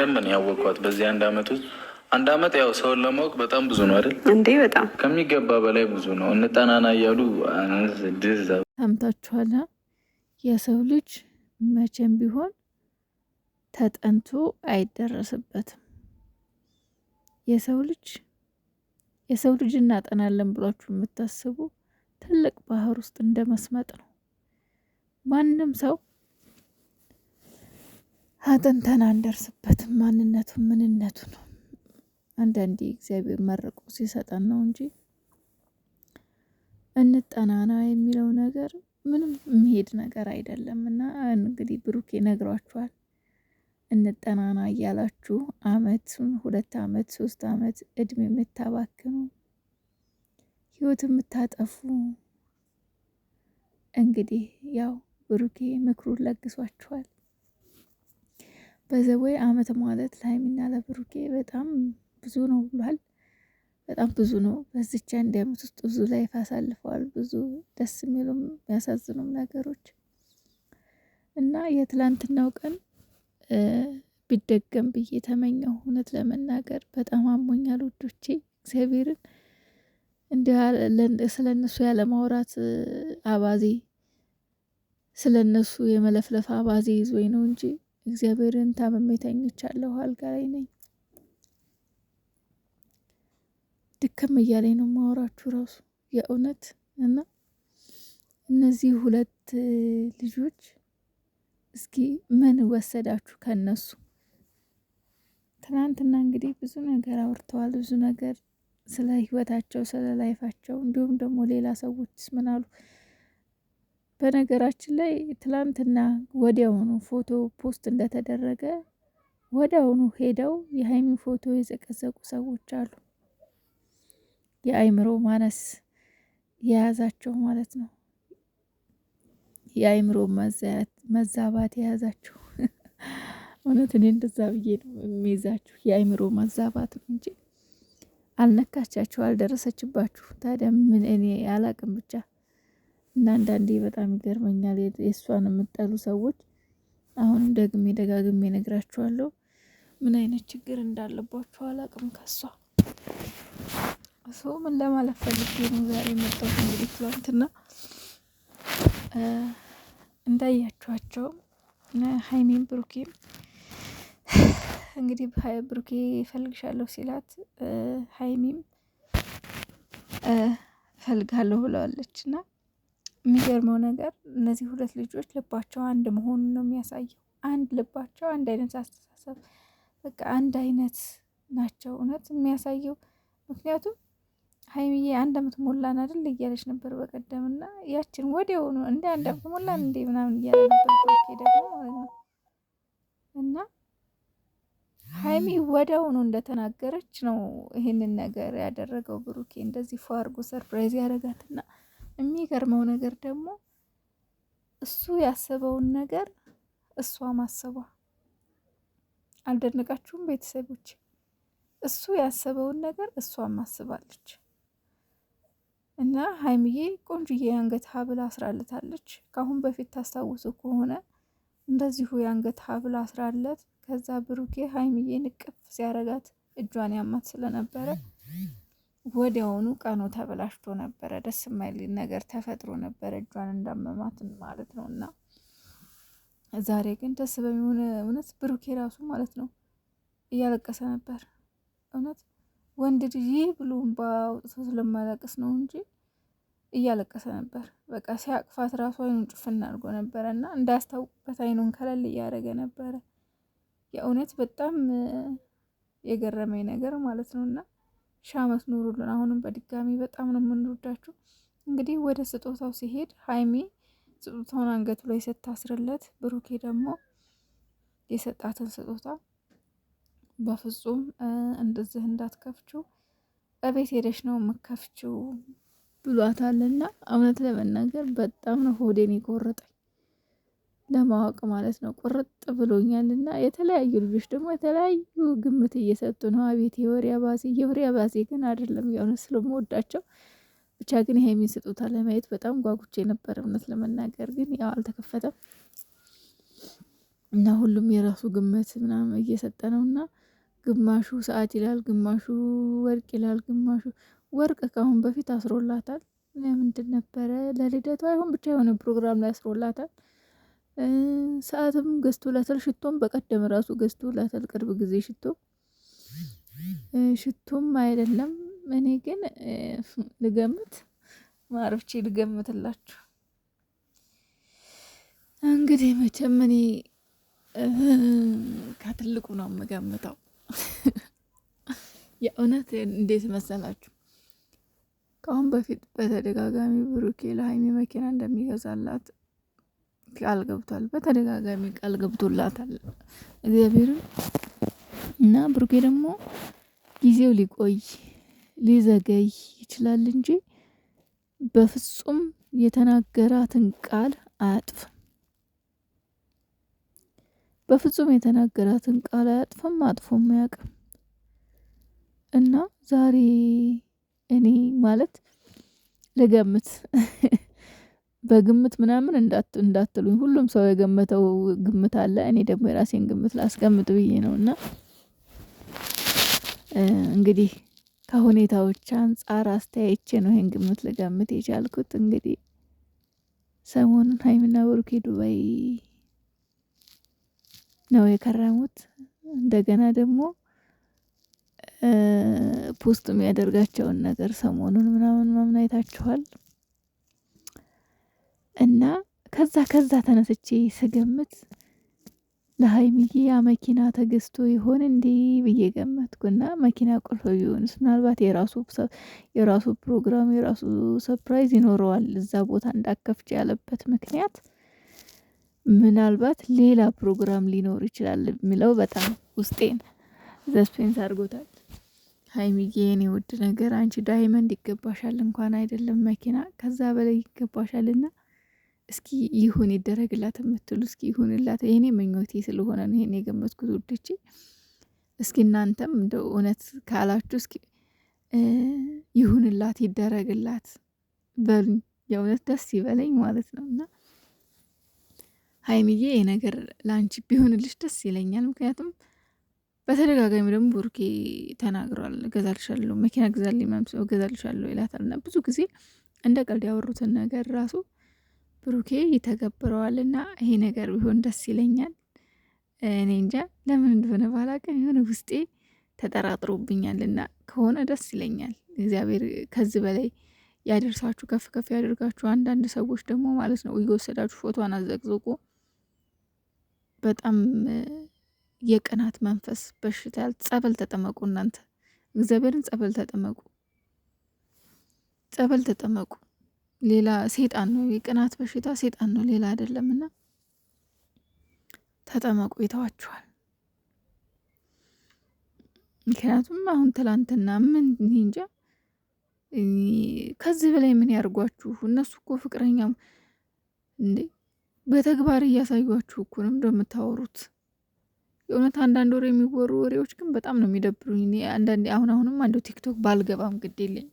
ለምን ያወቅኳት በዚህ አንድ አመት ያው ሰውን ለማወቅ በጣም ብዙ ነው አይደል እንዴ? በጣም ከሚገባ በላይ ብዙ ነው። እንጠናና እያሉ ሰምታችኋል። የሰው ልጅ መቼም ቢሆን ተጠንቶ አይደረስበትም። የሰው ልጅ እናጠናለን ብሏችሁ የምታስቡ ትልቅ ባህር ውስጥ እንደመስመጥ ነው። ማንም ሰው አጥንተን አንደርስበትም። ማንነቱ ምንነቱ ነው። አንዳንዴ እግዚአብሔር መርቆ ሲሰጠን ነው እንጂ እንጠናና የሚለው ነገር ምንም የሚሄድ ነገር አይደለም። እና እንግዲህ ብሩኬ ነግሯችኋል። እንጠናና እያላችሁ አመቱን 2 አመት 3 አመት እድሜ የምታባክኑ ህይወት የምታጠፉ እንግዲህ ያው ብሩኬ ምክሩን ለግሷችኋል። በዘወይ አመት ማለት ለሀይሚና ለብሩኬ በጣም ብዙ ነው ብሏል። በጣም ብዙ ነው። በዚች አንድ አመት ውስጥ ብዙ ላይፍ አሳልፈዋል። ብዙ ደስ የሚሉም የሚያሳዝኑም ነገሮች እና የትላንትናው ቀን ቢደገም ብዬ ተመኘው። እውነት ለመናገር በጣም አሞኛል ውዶቼ። እግዚአብሔርን ስለ እነሱ ያለማውራት አባዜ ስለ እነሱ የመለፍለፍ አባዜ ይዞኝ ነው እንጂ እግዚአብሔርን ታምሜ ተኝቻለሁ። አልጋ ላይ ነኝ። ድክም እያለኝ ነው ማወራችሁ ራሱ የእውነት። እና እነዚህ 2 ልጆች እስኪ ምን ወሰዳችሁ ከነሱ? ትናንትና እንግዲህ ብዙ ነገር አውርተዋል። ብዙ ነገር ስለ ህይወታቸው፣ ስለ ላይፋቸው እንዲሁም ደግሞ ሌላ ሰዎችስ ምን አሉ? በነገራችን ላይ ትላንትና ወዲያውኑ ፎቶ ፖስት እንደተደረገ ወዲያውኑ ሄደው የሀይሚ ፎቶ የዘቀዘቁ ሰዎች አሉ። የአይምሮ ማነስ የያዛቸው ማለት ነው። የአይምሮ መዛባት የያዛቸው እውነት እኔ እንደዛ ብዬ ነው የሚይዛችሁ። የአይምሮ መዛባት ነው እንጂ አልነካቻችሁ፣ አልደረሰችባችሁ። ታዲያ ምን እኔ አላቅም ብቻ። እና አንዳንዴ በጣም ይገርመኛል የእሷን የምጠሉ ሰዎች። አሁንም ደግሜ ደጋግሜ ነግራችኋለሁ ምን አይነት ችግር እንዳለባችሁ አላቅም ከሷ። ሰው ምን ለማለት ፈልጌ ነው ዛሬ መጣሁ። እንግዲህ ትላንትና እንዳያችኋቸው ሀይሚን ብሩኬም እንግዲህ ብሩኬ እፈልግሻለሁ ሲላት ሀይሚም እፈልጋለሁ ብለዋለች። እና የሚገርመው ነገር እነዚህ 2 ልጆች ልባቸው አንድ መሆኑን ነው የሚያሳየው። አንድ ልባቸው አንድ አይነት አስተሳሰብ፣ በቃ አንድ አይነት ናቸው እውነት የሚያሳየው። ምክንያቱም ሀይሚዬ 1 አመት ሞላን አይደል እያለች ነበር በቀደም። እና ያችን ወዲያውኑ እንደ 1 አመት ሞላን እንዴ ምናምን እያለ ነበር ብሩኬ ደግሞ ማለት ነው። እና ሀይሚ ወዲያውኑ እንደተናገረች ነው ይሄንን ነገር ያደረገው ብሩኬ። እንደዚህ ፎ አድርጎ ሰርፕራይዝ ያደረጋትና የሚገርመው ነገር ደግሞ እሱ ያሰበውን ነገር እሷ ማሰቧ አልደነቃችሁም ቤተሰቦች? እሱ ያሰበውን ነገር እሷ ማስባለች። እና ሀይሚዬ ቆንጆዬ የአንገት ሀብል አስራለታለች። ከአሁን በፊት ታስታውሱ ከሆነ እንደዚሁ የአንገት ሀብል አስራለት ከዛ ብሩኬ ሀይሚዬ ንቅፍ ሲያረጋት እጇን ያማት ስለነበረ ወዲያውኑ ቀኑ ተበላሽቶ ነበረ። ደስ የማይል ነገር ተፈጥሮ ነበረ እጇን እንዳመማት ማለት ነው። እና ዛሬ ግን ደስ በሚሆን እውነት ብሩኬ ራሱ ማለት ነው እያለቀሰ ነበር። እውነት ወንድ ልጅ ብሎ ባውጥቶ ስለማያለቅስ ነው እንጂ እያለቀሰ ነበር። በቃ ሲያቅፋት ራሱ አይኑን ጭፍና አድርጎ ነበረ እና እንዳያስታውቅበት አይኑን ከለል እያደረገ ነበረ። የእውነት በጣም የገረመኝ ነገር ማለት ነው። እና ሺህ አመት ኑሩልን። አሁንም በድጋሚ በጣም ነው የምንወዳችሁ። እንግዲህ ወደ ስጦታው ሲሄድ ሀይሚ ስጦታውን አንገቱ ላይ ስታስርለት፣ ብሩኬ ደግሞ የሰጣትን ስጦታ በፍጹም እንደዚህ እንዳትከፍችው እቤት ሄደሽ ነው የምከፍችው ብሏታልና እውነት ለመናገር በጣም ነው ሆዴን የቆረጠኝ ለማወቅ ማለት ነው። ቁርጥ ብሎኛልና የተለያዩ ልጆች ደግሞ የተለያዩ ግምት እየሰጡ ነው። አቤት የወሬ አባዜ ግን አይደለም። የእውነት ስለምወዳቸው ብቻ ግን ይሄ የሚሰጡት ለማየት በጣም ጓጉቼ ነበር። እውነት ለመናገር ግን ያው አልተከፈተም። እና ሁሉም የራሱ ግምት ምናምን እየሰጠ ነው። እና ግማሹ ሰዓት ይላል፣ ግማሹ ወርቅ ይላል፣ ግማሹ ወርቅ ከአሁን በፊት አስሮላታል። ምንድን ነበረ ለልደቷ አይሆን ብቻ የሆነ ፕሮግራም ላይ አስሮላታል። ሰዓትም ገዝቶላታል። ሽቶም በቀደም ራሱ ገዝቶላታል። ቅርብ ጊዜ ሽቶም አይደለም። እኔ ግን ልገምት ማርብቼ ልገምትላችሁ እንግዲህ መቼም እኔ ከትልቁ ነው የምገምተው። የእውነት እንዴት መሰላችሁ? ከአሁን በፊት በተደጋጋሚ ብሩኬ ለሀይሚ መኪና እንደሚገዛላት ቃል ገብቷል። በተደጋጋሚ ቃል ገብቶላታል እግዚአብሔርን። እና ብሩኬ ደግሞ ጊዜው ሊቆይ ሊዘገይ ይችላል እንጂ በፍጹም የተናገራትን ቃል አያጥፍም። በፍጹም የተናገራትን ቃል አያጥፍም፣ አጥፎም አያውቅም። እና ዛሬ እኔ ማለት ልገምት በግምት ምናምን እንዳትሉኝ፣ ሁሉም ሰው የገመተው ግምት አለ። እኔ ደግሞ የራሴን ግምት ላስቀምጥ ብዬ ነው። እና እንግዲህ ከሁኔታዎች አንጻር አስተያይቼ ነው ይሄን ግምት ልገምት የቻልኩት። እንግዲህ ሰሞኑን ሀይሚና ብሩኬ ዱባይ ነው የከረሙት። እንደገና ደግሞ ፖስት የሚያደርጋቸውን ነገር ሰሞኑን ምናምን አይታችኋል። እና ከዛ ተነስቼ ስገምት ለሀይሚዬ ያ መኪና ተገዝቶ ይሆን እንዴ ብዬ ገመትኩና መኪና ቁልፍ ቢሆንስ? ምናልባት የራሱ ፕሮግራም የራሱ ሰርፕራይዝ ይኖረዋል። እዛ ቦታ እንዳከፍች ያለበት ምክንያት ምናልባት ሌላ ፕሮግራም ሊኖር ይችላል የሚለው በጣም ውስጤን ዘስፔንስ አድርጎታል። ሀይሚዬ የኔ ውድ ነገር አንቺ ዳይመንድ ይገባሻል፣ እንኳን አይደለም መኪና ከዛ በላይ ይገባሻልና እስኪ ይሁን ይደረግላት የምትሉ እስኪ ይሁንላት። የኔ ምኞቴ ስለሆነ ነው ይሄን የገመትኩት ውዶቼ። እስኪ እናንተም እንደው እውነት ካላችሁ እስኪ ይሁንላት ይደረግላት በሉኝ። የእውነት ደስ ይበለኝ ማለት ነው። እና ሀይሚዬ ይሄ ነገር ለአንቺ ቢሆንልሽ ደስ ይለኛል። ምክንያቱም በተደጋጋሚ ደግሞ ብሩኬ ተናግሯል። እገዛልሻለሁ መኪና ግዛልኝ ምናምን እገዛልሻለሁ ይላታል። እና ብዙ ጊዜ እንደ ቀልድ ያወሩትን ነገር ራሱ ብሩኬ ይተገብረዋልና ይሄ ነገር ቢሆን ደስ ይለኛል። እኔ እንጃ ለምን እንደሆነ ባላውቅም የሆነ ውስጤ ተጠራጥሮብኛልና ከሆነ ደስ ይለኛል። እግዚአብሔር ከዚህ በላይ ያደርሳችሁ፣ ከፍ ከፍ ያደርጋችሁ። አንዳንድ ሰዎች ደግሞ ማለት ነው እየወሰዳችሁ ፎቶዋን አዘቅዝቁ። በጣም የቅናት መንፈስ በሽታ ጸበል ተጠመቁ። እናንተ እግዚአብሔርን ጸበል ተጠመቁ። ሌላ ሴጣን ነው የቅናት በሽታ፣ ሴጣን ነው ሌላ አይደለምና ተጠመቁ፣ ይተዋችኋል። ምክንያቱም አሁን ትላንትና ምን እንጃ ከዚህ በላይ ምን ያርጓችሁ? እነሱ እኮ ፍቅረኛ እንዴ በተግባር እያሳዩችሁ እኮ ነው እንደምታወሩት። የእውነት አንዳንድ ወሬ የሚወሩ ወሬዎች ግን በጣም ነው የሚደብሩኝ። አንዳንዴ አሁንም አንዱ ቲክቶክ ባልገባም ግድ የለኝ